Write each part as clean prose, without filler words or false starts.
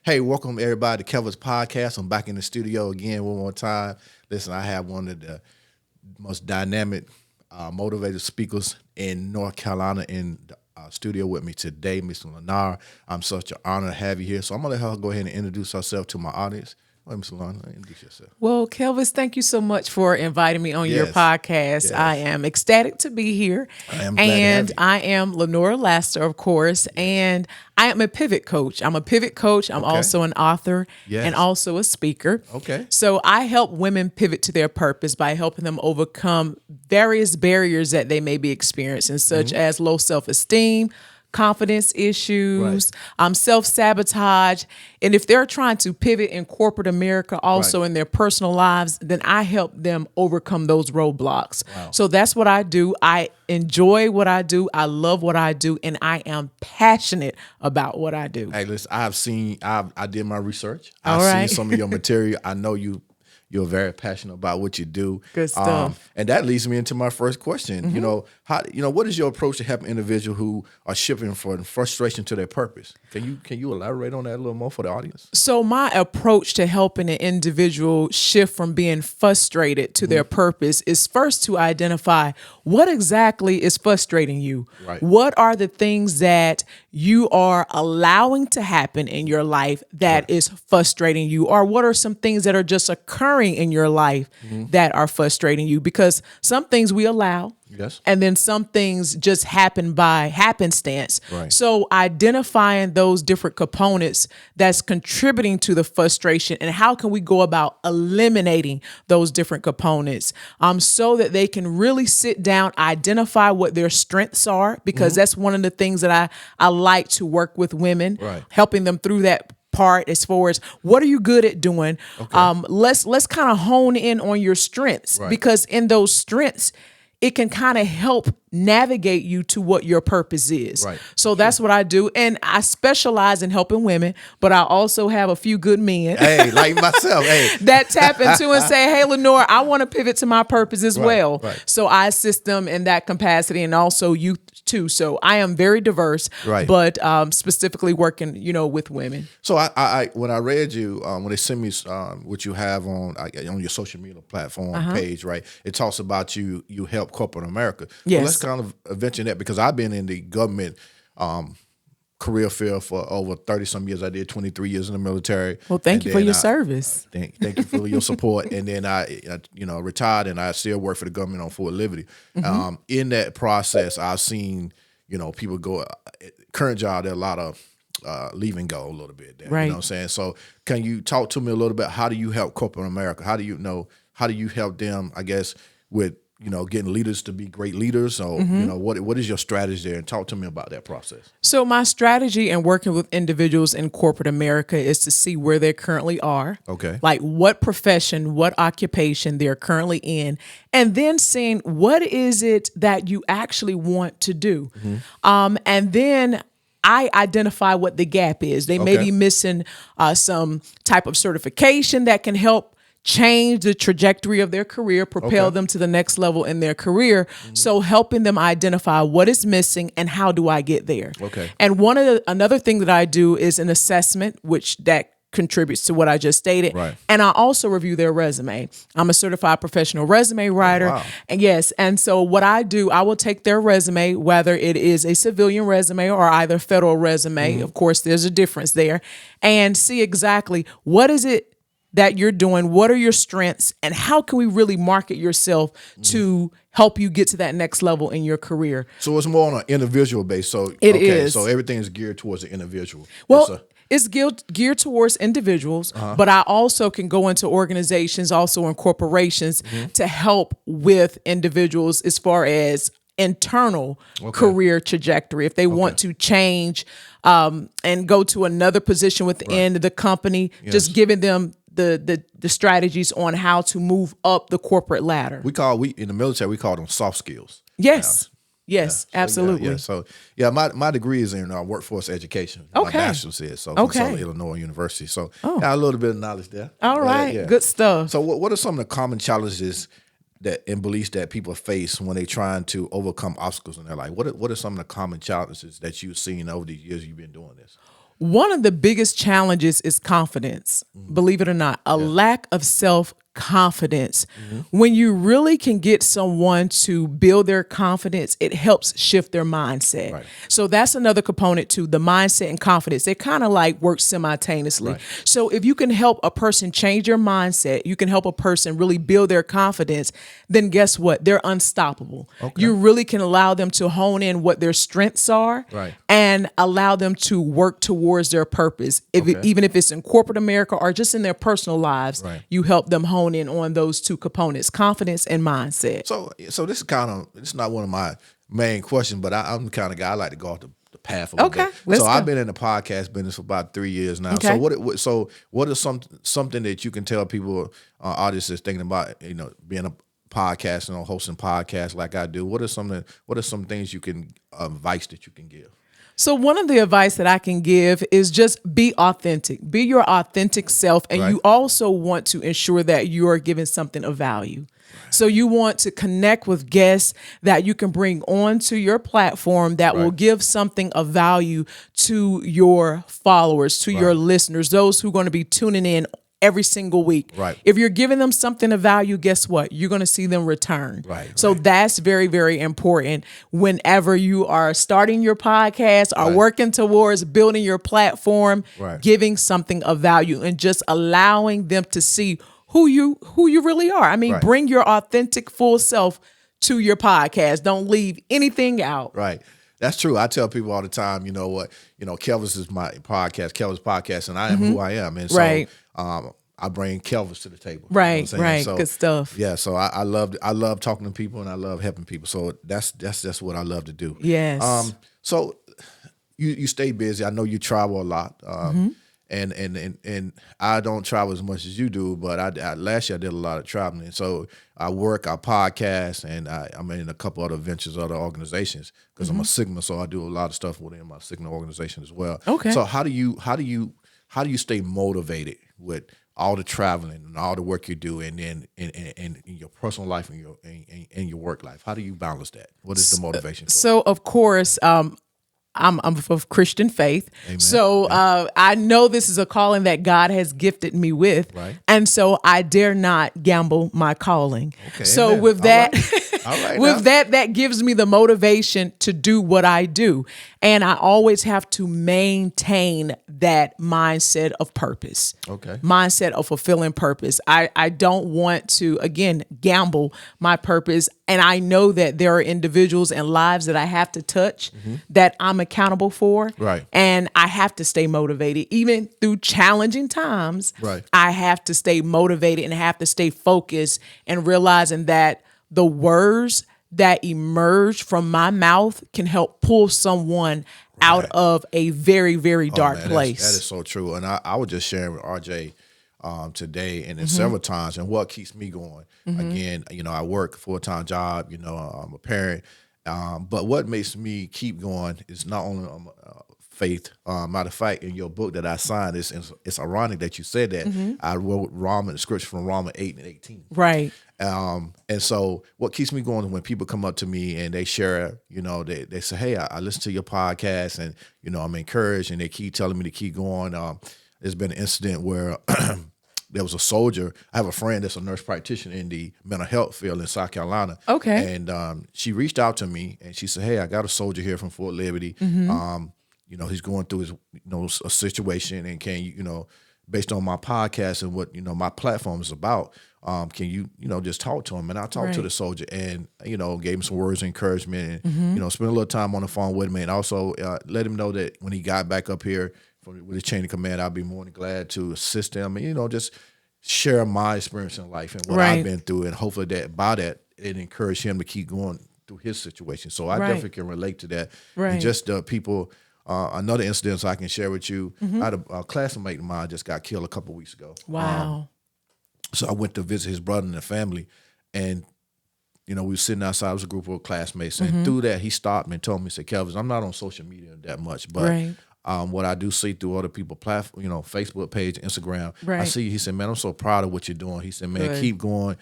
Hey, welcome everybody to Kelvis Podcast. I'm back in the studio again one more time. Listen, I have one of the most dynamic, motivated speakers in North Carolina in the studio with me today, Miss Lenora. I'm such an honor to have you here. So I'm going to let her go ahead and introduce herself to my audience. Hey, Miss Lenora, introduce yourself. Well, Kelvis, thank you so much for inviting me on your Yes, podcast. I yes. am ecstatic to be here. I am glad to have And you. I am Lenora Lassiter, of course, and I am a pivot coach. I'm a pivot coach. I'm Okay. also an author and Yes. also a speaker. Okay. So I help women pivot to their purpose by helping them overcome various barriers that they may be experiencing, such as low self-esteem, confidence issues, self-sabotage. And if they're trying to pivot in corporate America, also Right. in their personal lives, then I help them overcome those roadblocks. Wow. So that's what I do. I enjoy what I do. I love what I do. And I am passionate about what I do. Hey, listen, I did my research. All I've seen right. some of your material. I know you're very passionate about what you do. Good stuff. And that leads me into my first question. What is your approach to helping individuals who are shifting from frustration to their purpose? Can you elaborate on that a little more for the audience? So my approach to helping an individual shift from being frustrated to their purpose is first to identify what exactly is frustrating you. Right. What are the things that you are allowing to happen in your life that is frustrating you? Or what are some things that are just occurring in your life that are frustrating you? Because some things we allow. Yes. And then some things just happen by happenstance. Right. So identifying those different components that's contributing to the frustration and how can we go about eliminating those different components so that they can really sit down, identify what their strengths are, because that's one of the things that I like to work with women, Right. helping them through that part as far as what are you good at doing. Let's kind of hone in on your strengths, Right. because in those strengths, it can kind of help navigate you to what your purpose is. Right. So that's what I do. And I specialize in helping women, but I also have a few good men Hey, like myself. Hey. that tap into and say, hey, Lenora, I want to pivot to my purpose as well. right. So I assist them in that capacity, and also youth too. So I am very diverse, Right. but specifically working, with women. So I when I read you when they sent me what you have on your social media platform page, right? It talks about you help corporate America. Yes. So let's kind of mention that, because I've been in the government career field for over 30 some years. I did 23 years in the military. Well, thank And you for then your service. Thank you for your support. And then I retired, and I still work for the government on Fort Liberty. In that process, I've seen people go. Current job, there are a lot of leave and go a little bit there. Right. You know what I'm saying? So can you talk to me a little bit? How do you help corporate America? How do you help them, I guess, with getting leaders to be great leaders? So what is your strategy there? And talk to me about that process. So my strategy in working with individuals in corporate America is to see where they currently are. Okay. Like what profession, what occupation they're currently in, and then seeing what is it that you actually want to do. And then I identify what the gap is. They may Okay. be missing some type of certification that can help change the trajectory of their career, propel Okay. them to the next level in their career. So helping them identify what is missing and how do I get there. Okay. And another thing that I do is an assessment, which that contributes to what I just stated. Right. And I also review their resume. I'm a certified professional resume writer. wow. And yes, and so what I do, I will take their resume, whether it is a civilian resume or either federal resume. Of course, there's a difference there, and see exactly what is it that you're doing, what are your strengths, and how can we really market yourself to help you get to that next level in your career. So it's more on an individual base. So It is. So everything is geared towards the individual. Well, it's geared towards individuals, but I also can go into organizations, also in corporations, to help with individuals as far as internal career trajectory. If they want to change and go to another position within the company, just giving them the strategies on how to move up the corporate ladder. we in the military, we call them soft skills. Yes. Yes, So, absolutely. Yeah. So my degree is in workforce education. Okay. My bachelor's is from Southern Illinois University. So got a little bit of knowledge there. All right. Yeah. Good stuff. So what are some of the common challenges and beliefs that people face when they're trying to overcome obstacles in their life? What are some of the common challenges that you've seen over the years you've been doing this? One of the biggest challenges is confidence. Believe it or not, a lack of self-confidence. When you really can get someone to build their confidence, it helps shift their mindset. Right. So that's another component to the mindset and confidence. They kind of like work simultaneously. Right. So if you can help a person change their mindset, you can help a person really build their confidence, then guess what? They're unstoppable. Okay. You really can allow them to hone in what their strengths are Right. and allow them to work towards their purpose. Even if it's in corporate America or just in their personal lives, Right. you help them hone in on those two components, confidence and mindset. So this is it's not one of my main questions, but I'm the kind of guy I like to go off the path a little Okay, bit. let's So go. I've been in the podcast business for about 3 years now. Okay. So what is something that you can tell people, artists that's thinking about, being a podcast and hosting podcasts like I do? What are some things you can advice that you can give? So one of the advice that I can give is just be authentic. Be your authentic self. And Right. you also want to ensure that you are giving something of value. So you want to connect with guests that you can bring onto your platform that will Right. give something of value to your followers, to your Right. listeners, those who are going to be tuning in every single week. Right. If you're giving them something of value, guess what? You're going to see them return. Right, So right. that's very, very important whenever you are starting your podcast or Right. working towards building your platform, Right. giving something of value and just allowing them to see who you really are. I mean, Right. bring your authentic full self to your podcast. Don't leave anything out. Right. That's true. I tell people all the time, Kelvis is my podcast, Kelvis Podcast, and I am who I am. And so Right. I bring Kelvis to the table. You know Right, what I'm saying? right. So, Good stuff. Yeah, so I love talking to people and I love helping people. So that's what I love to do. Yes. So you stay busy. I know you travel a lot. And I don't travel as much as you do, but last year I did a lot of traveling. So I podcast, and I'm in a couple other ventures, other organizations, because I'm a Sigma, so I do a lot of stuff within my Sigma organization as well. Okay. So how do you stay motivated with all the traveling and all the work you do, and then in your personal life and your work life? How do you balance that? What is the motivation for So of course, I'm of Christian faith. Amen. So I know this is a calling that God has gifted me with. Right. And so I dare not gamble my calling. Okay, So amen. with All that, right. All right with now. that gives me the motivation to do what I do. And I always have to maintain that mindset of purpose. Okay. Mindset of fulfilling purpose. I don't want to, again, gamble my purpose. And I know that there are individuals and lives that I have to touch that I'm accountable for. Right. And I have to stay motivated. Even through challenging times, Right. I have to stay motivated and have to stay focused and realizing that the words that emerge from my mouth can help pull someone out of a very, very dark Man, place. That is so true. And I was just sharing with RJ today and then several times, and what keeps me going. Again, I work a full-time job, I'm a parent. But what makes me keep going is not only faith. Matter of fact, in your book that I signed, it's ironic that you said that. I wrote scripture from Romans 8:18. Right. And so what keeps me going is when people come up to me and they share, they say, hey, I listen to your podcast and, I'm encouraged, and they keep telling me to keep going. There's been an incident where there was a soldier. I have a friend that's a nurse practitioner in the mental health field in South Carolina. Okay. And she reached out to me and she said, hey, I got a soldier here from Fort Liberty. He's going through his, a situation, and can you, based on my podcast and what, my platform is about, can you, just talk to him? And I talked to Right. the soldier and, gave him some words of encouragement and, spent a little time on the phone with him, and also let him know that when he got back up here with his chain of command, I'd be more than glad to assist him and, just share my experience in life and what Right. I've been through, and hopefully that it encouraged him to keep going through his situation. So I Right. definitely can relate to that. Right. And just people, another incident I can share with you. I had a classmate of mine just got killed a couple weeks ago. Wow. So I went to visit his brother and the family, and we were sitting outside. It was a group of classmates, and through that, he stopped me and told me, he said, Kelvis, I'm not on social media that much, but Right. what I do see through other people's platform, Facebook page, Instagram, I Right. see. He said, "Man, I'm so proud of what you're doing." He said, "Man, Good. keep going.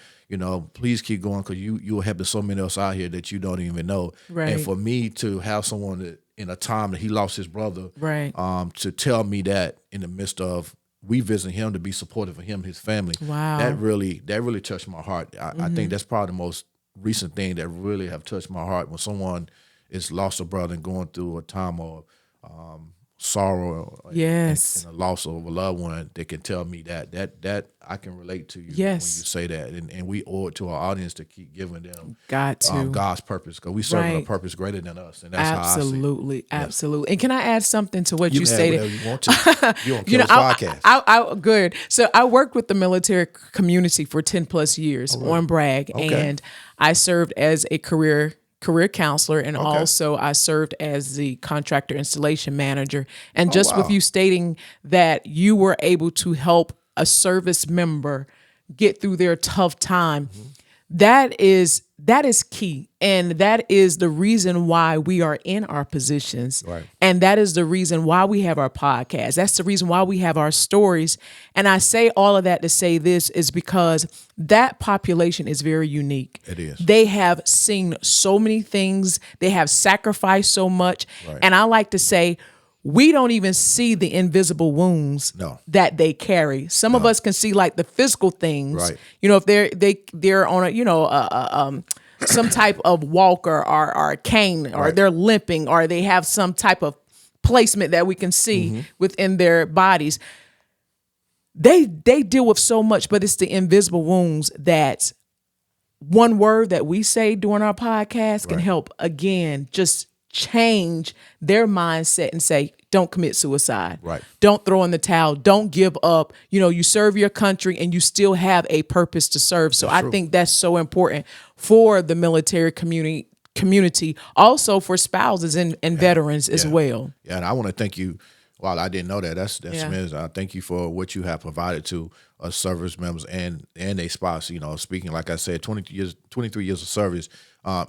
Please keep going because you're helping so many else out here that you don't even know." Right. And for me to have someone that in a time that he lost his brother, Right. to tell me that in the midst of we visiting him to be supportive of him and his family, Wow. that really touched my heart. I think that's probably the most recent thing that really have touched my heart when someone is lost a brother and going through a time of sorrow Yes. and a loss of a loved one. They can tell me that I can relate to you when you Yes. say that, and we owe it to our audience to keep giving them Got to. God's purpose, because we serving a Right. purpose greater than us, and that's how I see it. Absolutely. Absolutely. And can I add something to what you You can add stated? whatever you want to. You on Kelvis podcast. I good. So I worked with the military community for 10 plus years on Bragg, Okay. and I served as a career counselor, and also I served as the contractor installation manager. And just with wow. you stating that you were able to help a service member get through their tough time, that is key, and that is the reason why we are in our positions. Right. And that is the reason why we have our podcast. That's the reason why we have our stories. And I say all of that to say this is because that population is very unique. It is. They have seen so many things. They have sacrificed so much. Right. And I like to say, we don't even see the invisible wounds No. that they carry. Some of us can see like the physical things. Right. If they're on a some type of walker or a cane, or Right. they're limping, or they have some type of placement that we can see within their bodies. They deal with so much, but it's the invisible wounds that one word that we say during our podcast can Right. help, again, just change their mindset and say, don't commit suicide. Right. Don't throw in the towel. Don't give up. You serve your country and you still have a purpose to serve. So I think that's so important for the military community, also for spouses and veterans as well. Yeah, and I want to thank you. Well, I didn't know that. That's Yeah. amazing. I thank you for what you have provided to us service members and their spouse. Speaking, like I said, 23 years of service.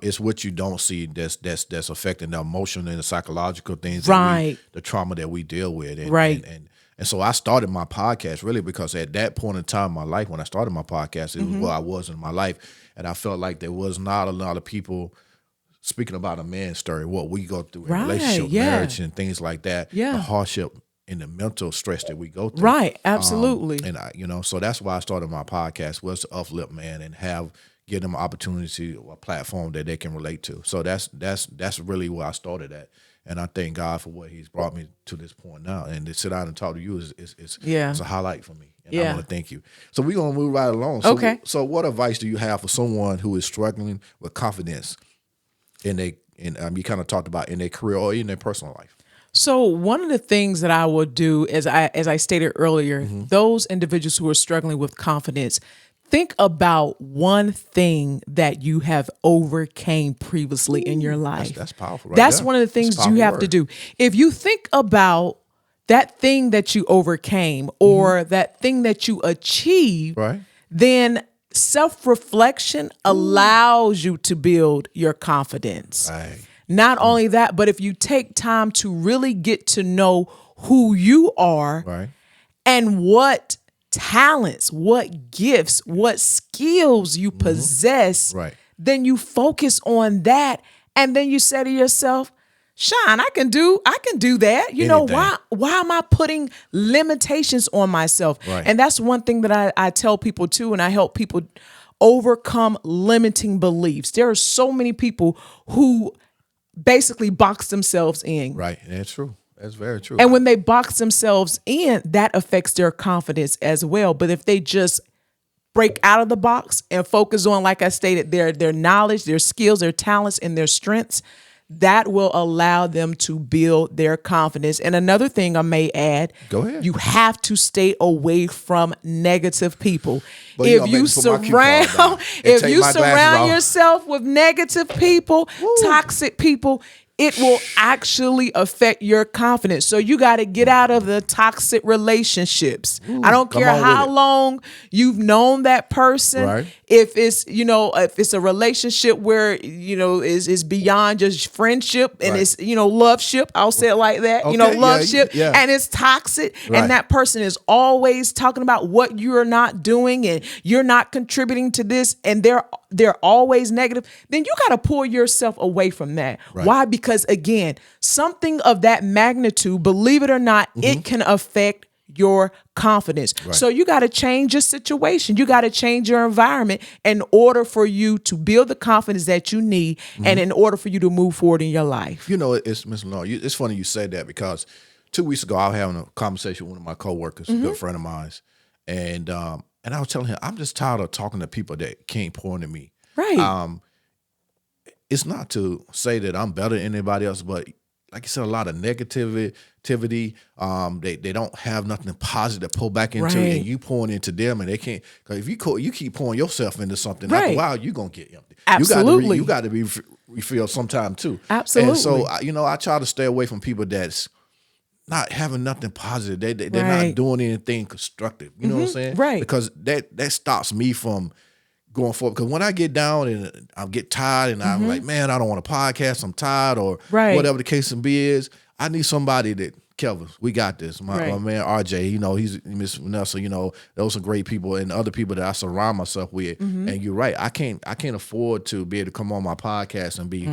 It's what you don't see that's affecting the emotional and the psychological things, Right. the trauma that we deal with. And, Right. And so I started my podcast really because at that point in time in my life, when I started my podcast, it was where I was in my life, and I felt like there was not a lot of people speaking about a man's story, what we go through in Right, relationship, yeah. marriage, and things like that. Yeah. The hardship and the mental stress that we go through. Right. Absolutely. And so that's why I started my podcast, was to uplift man and give them an opportunity, a platform that they can relate to. So that's really where I started at. And I thank God for what He's brought me to this point now. And to sit down and talk to you is it's a highlight for me. And I want to thank you. So we're gonna move right along. So, Okay. So what advice do you have for someone who is struggling with confidence you kind of talked about in their career or in their personal life? So one of the things that I will do, as I stated earlier, those individuals who are struggling with confidence, think about one thing that you have overcame previously in your life. That's powerful. Right That's there. one of the things you have to do. If you think about that thing that you overcame or that thing that you achieved, Right. then self-reflection allows you to build your confidence. Right. Not only that, but if you take time to really get to know who you are Right. and what talents, what gifts, what skills you possess, Right. then you focus on that. And then you say to yourself, Sean, I can do that. Anything. Why am I putting limitations on myself? Right. And that's one thing that I tell people too, and I help people overcome limiting beliefs. There are so many people who basically box themselves in. Right. That's true. That's very true. And when they box themselves in, that affects their confidence as well. But if they just break out of the box and focus on, like I stated, their knowledge, their skills, their talents, and their strengths, that will allow them to build their confidence. And another thing I may add, Go ahead. you have to stay away from negative people. But you If gonna you make me put my cue card down and if take you my glasses surround off. yourself with negative people, toxic people, it will actually affect your confidence. So you got to get out of the toxic relationships. I don't care how long you've known that person. Right. If it's, if it's a relationship where, is beyond just friendship and it's, love ship, I'll say it like that, love ship, and it's toxic, and that person is always talking about what you're not doing and you're not contributing to this, and they're always negative, then you got to pull yourself away from that. Right. Why? Because again, something of that magnitude, believe it or not, it can affect your confidence. Right. So you got to change your situation. You got to change your environment in order for you to build the confidence that you need and in order for you to move forward in your life. It's Ms. Lenora, it's funny you said that because 2 weeks ago I was having a conversation with one of my coworkers, a good friend of mine, and I was telling him, I'm just tired of talking to people that can't pour into me. Right. It's not to say that I'm better than anybody else, but like you said, a lot of negativity. They don't have nothing positive to pull back into, and you pouring into them, and they can't. Because if you keep pouring yourself into something, after a while you're gonna get empty. Absolutely, you got to be refilled sometime too. Absolutely. And so I try to stay away from people that's not having nothing positive. They're not doing anything constructive. You know what I'm saying? Right. Because that stops me from going forward. Because when I get down and I get tired and I'm like, man, I don't want a podcast, I'm tired, or whatever the case may be is, I need somebody that, Kelvis, we got this. My man RJ, he's Miss Vanessa, those are great people and other people that I surround myself with. And you're right, I can't afford to be able to come on my podcast and be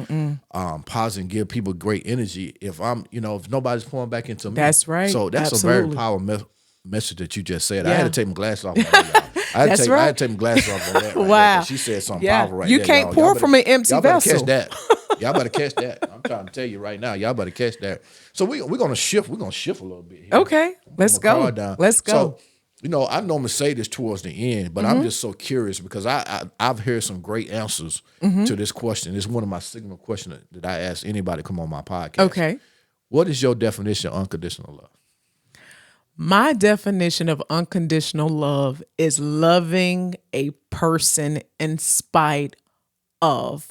positive and give people great energy if I'm, if nobody's pouring back into me. That's right. So that's Absolutely. a very powerful message that you just said. I had to take my glasses off on that, y'all. I had to take my glasses off on that. Wow. She said something powerful right there. You can't pour from an empty vessel. Y'all better catch that. Y'all better catch that. I'm trying to tell you right now. Y'all better catch that. So we're gonna shift. We're gonna shift a little bit here. Okay, let's go. Let's go. So, I normally say this towards the end, but I'm just so curious because I've heard some great answers to this question. It's one of my signal questions that I ask anybody to come on my podcast. Okay. What is your definition of unconditional love? My definition of unconditional love is loving a person in spite of.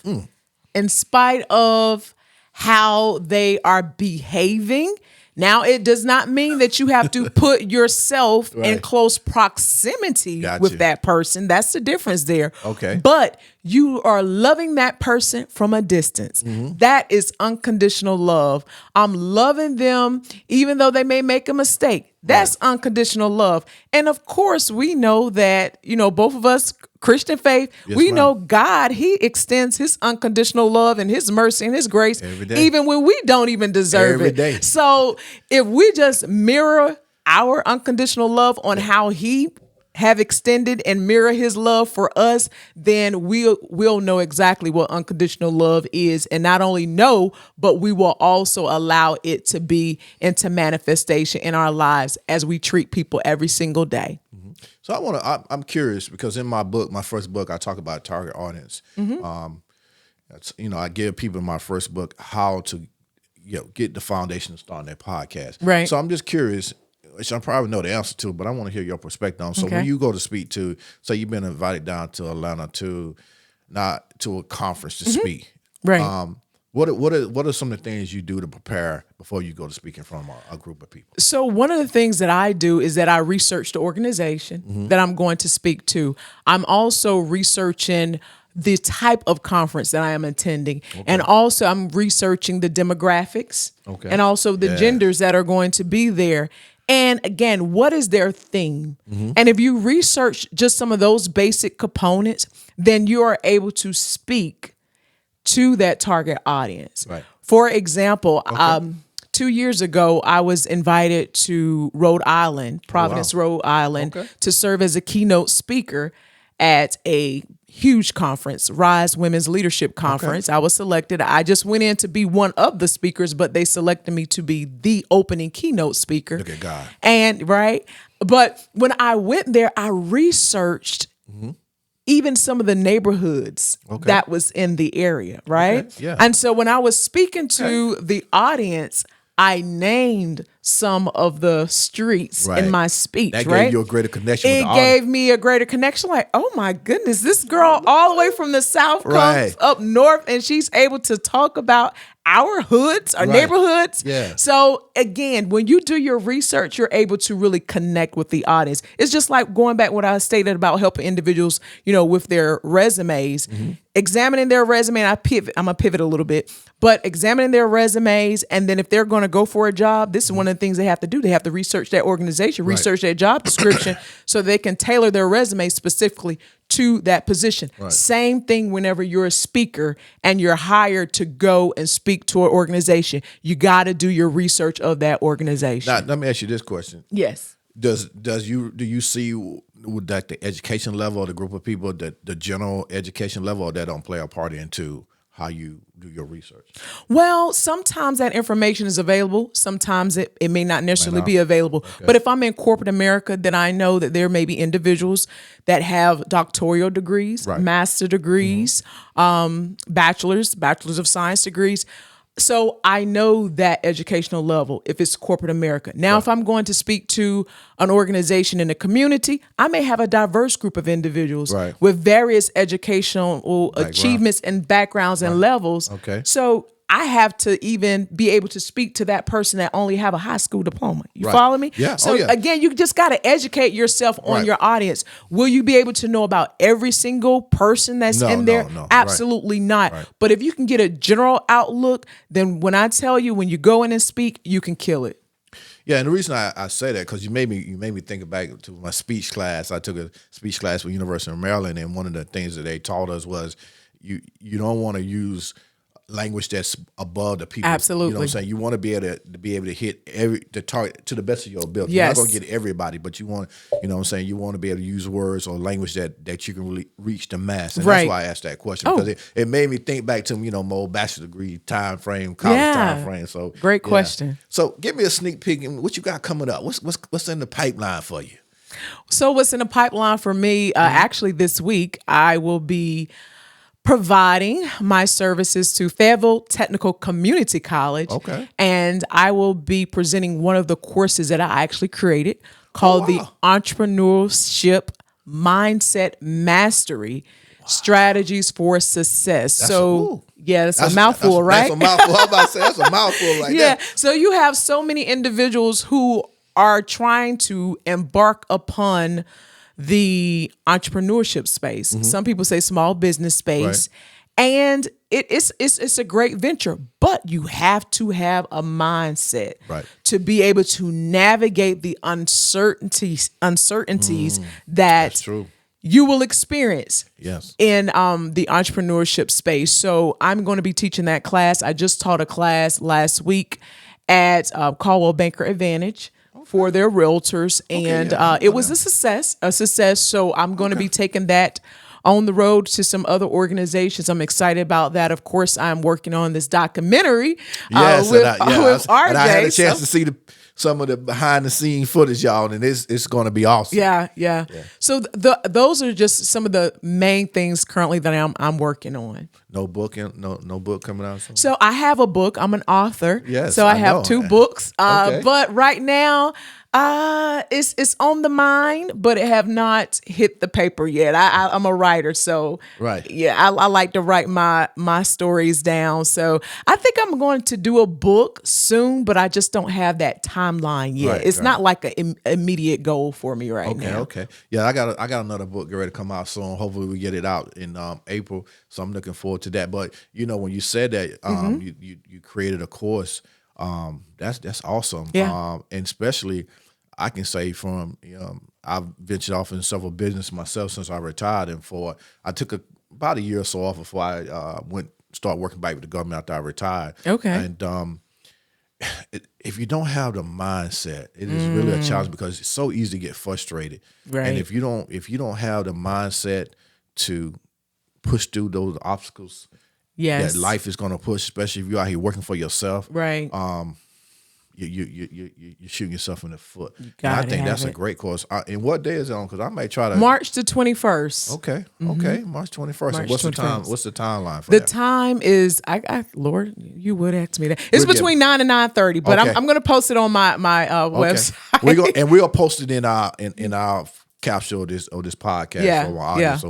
In spite of how they are behaving. Now, it does not mean that you have to put yourself in close proximity with that person. That's the difference there. Okay. But you are loving that person from a distance. That is unconditional love. I'm loving them even though they may make a mistake. That's unconditional love. And of course, we know that, both of us, Christian faith, we know God, he extends his unconditional love and his mercy and his grace every day, even when we don't even deserve it. Day. So if we just mirror our unconditional love on how he have extended and mirror his love for us, then we'll know exactly what unconditional love is, and not only know, but we will also allow it to be into manifestation in our lives as we treat people every single day. So I'm curious because in my book, my first book, I talk about target audience. I give people in my first book how to, get the foundation to start their podcast. Right. So I'm just curious, which I probably know the answer to, but I want to hear your perspective on. So when you go to speak to, say you've been invited down to Atlanta to a conference to speak. Right. What are some of the things you do to prepare before you go to speak in front of a group of people? So one of the things that I do is that I research the organization that I'm going to speak to. I'm also researching the type of conference that I am attending. And also I'm researching the demographics and also the genders that are going to be there. And again, what is their theme? And if you research just some of those basic components, then you are able to speak to that target audience. Right. For example, 2 years ago, I was invited to Rhode Island, Providence, Rhode Island, to serve as a keynote speaker at a huge conference, Rise Women's Leadership Conference. I was selected. I just went in to be one of the speakers, but they selected me to be the opening keynote speaker. Look at God. But when I went there, I researched even some of the neighborhoods that was in the area, right? Okay. Yeah. And so when I was speaking to the audience, I named some of the streets in my speech, that gave you a greater connection with the audience. It gave me a greater connection. Like, oh my goodness, this girl all the way from the South comes up north and she's able to talk about our hoods, our Right. neighborhoods. Yeah. So again, when you do your research, you're able to really connect with the audience. It's just like going back what I stated about helping individuals, with their resumes. Examining their resume, and I'm gonna pivot a little bit, but examining their resumes, and then if they're going to go for a job, this is one of the things they have to do. They have to research that organization, research their job description, so they can tailor their resume specifically to that position. Same thing whenever you're a speaker and you're hired to go and speak to an organization. You got to do your research of that organization. Now, let me ask you this question. Yes. Do you see with that the education level of the group of people, the general education level, or that don't play a part into how you do your research? Well, sometimes that information is available. Sometimes it may not necessarily be available. Okay. But if I'm in corporate America, then I know that there may be individuals that have doctoral degrees, master degrees, bachelor's of science degrees. So I know that educational level if it's corporate America. Now, if I'm going to speak to an organization in the community, I may have a diverse group of individuals with various educational achievements and backgrounds and levels. Okay. So I have to even be able to speak to that person that only have a high school diploma. You follow me? Yeah. So again, you just got to educate yourself on your audience. Will you be able to know about every single person that's in there? No. Absolutely not. But if you can get a general outlook, then when I tell you, when you go in and speak, you can kill it. Yeah, and the reason I say that, because you made me think back to my speech class. I took a speech class with University of Maryland, and one of the things that they taught us was you don't want to use language that's above the people. Absolutely. You know what I'm saying? You want to be able to hit the target to the best of your ability. Yes. You're not going to get everybody, but you want, you know what I'm saying, you want to be able to use words or language that you can really reach the mass. And that's why I asked that question, because it made me think back to, my old bachelor's degree time frame, college time frame. So great question. So give me a sneak peek in what you got coming up. What's in the pipeline for you? So what's in the pipeline for me? Actually, this week I will be providing my services to Fayetteville Technical Community College. Okay. And I will be presenting one of the courses that I actually created called the Entrepreneurship Mindset Mastery Strategies for Success. That's a mouthful, right? That's a mouthful. I'm about to say that's a mouthful right there. So you have so many individuals who are trying to embark upon the entrepreneurship space. Some people say small business space. And it's a great venture, but you have to have a mindset to be able to navigate the uncertainties that you will experience in the entrepreneurship space. So I'm going to be teaching that class. I just taught a class last week at Caldwell Banker Advantage for their realtors, and it was a success. So I'm going to be taking that on the road to some other organizations. I'm excited about that. Of course, I'm working on this documentary with RJ. And I had a chance to see some of the behind the scenes footage, y'all, and it's going to be awesome. Yeah. So those are just some of the main things currently that I'm working on. No book coming out soon? So I have a book. I'm an author. Yes, so I have 2 books. But right now, it's on the mind, but it have not hit the paper yet. I'm a writer, so I like to write my stories down. So I think I'm going to do a book soon, but I just don't have that timeline yet. It's not like an immediate goal for me now. Okay. Yeah, I got another book ready to come out soon. Hopefully we get it out in April. So I'm looking forward to that. But when you said that you created a course, that's awesome. Yeah. And especially I can say from I've ventured off in several businesses myself since I retired, and I took about a year or so off before I start working back with the government after I retired. Okay. And if you don't have the mindset, it is really a challenge, because it's so easy to get frustrated. Right. And if you don't have the mindset to push through those obstacles that life is going to push, especially if you're out here working for yourself. Right. You're shooting yourself in the foot. I think that's a great course. And what day is it on? Because I might try to March the 21st. Okay. March 21st. And what's 21st. The time? What's the timeline for that? The time is Lord, you would ask me that. It's between 9 and 9:30, but I'm going to post it on my website. We'll post it in our capture of this podcast for our audience. Yeah. So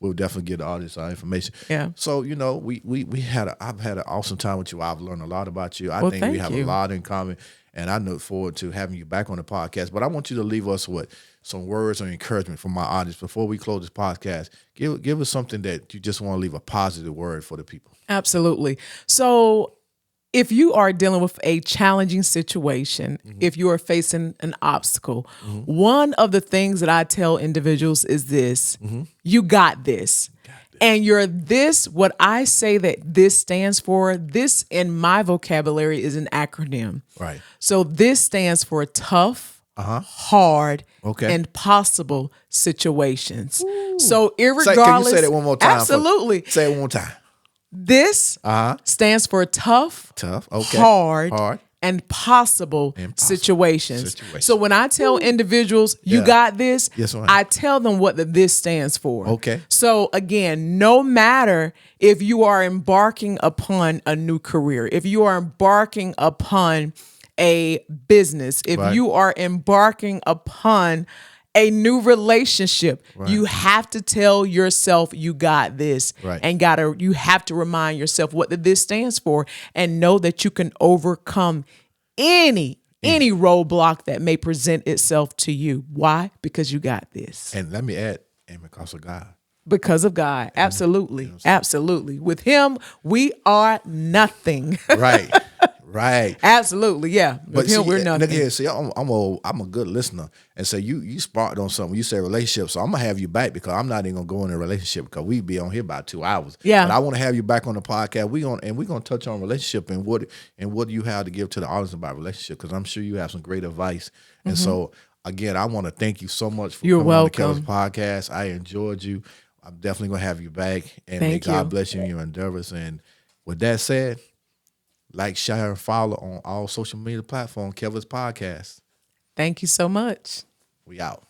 we'll definitely get all this information. Yeah. So I've had an awesome time with you. I've learned a lot about you. I think we thank have you. a lot in common, and I look forward to having you back on the podcast. But I want you to leave us with some words of encouragement from my audience before we close this podcast. Give us something that you just want to leave a positive word for the people. Absolutely. So if you are dealing with a challenging situation, if you are facing an obstacle, one of the things that I tell individuals is this: you got this. And what I say that this stands for, this in my vocabulary is an acronym. Right. So this stands for tough, hard, and possible situations. So irregardless. Can you say that one more time? Absolutely. Say it one more time. This stands for tough, okay, hard, and possible situations. So when I tell individuals, you got this, I tell them what this stands for. Okay. So again, no matter if you are embarking upon a new career, if you are embarking upon a business, if you are embarking upon a new relationship, you have to tell yourself you got this, and you have to remind yourself what this stands for, and know that you can overcome any roadblock that may present itself to you. Why? Because you got this. And let me add, and because of God. Because of God, absolutely, absolutely. With Him, we are nothing. Right. Absolutely, yeah. With Him, we're nothing. Look here, see, I'm a good listener, and so you sparked on something. You say relationship, so I'm gonna have you back because I'm not even gonna go in a relationship because we be on here about 2 hours. Yeah, but I want to have you back on the podcast. We're gonna touch on relationship and what you have to give to the audience about relationship, because I'm sure you have some great advice. And so again, I want to thank you so much for coming on the Kelvis podcast. I enjoyed you. I'm definitely gonna have you back, and may God bless you in your endeavors. And with that said, like, share, and follow on all social media platforms, Kelvis Podcast. Thank you so much. We out.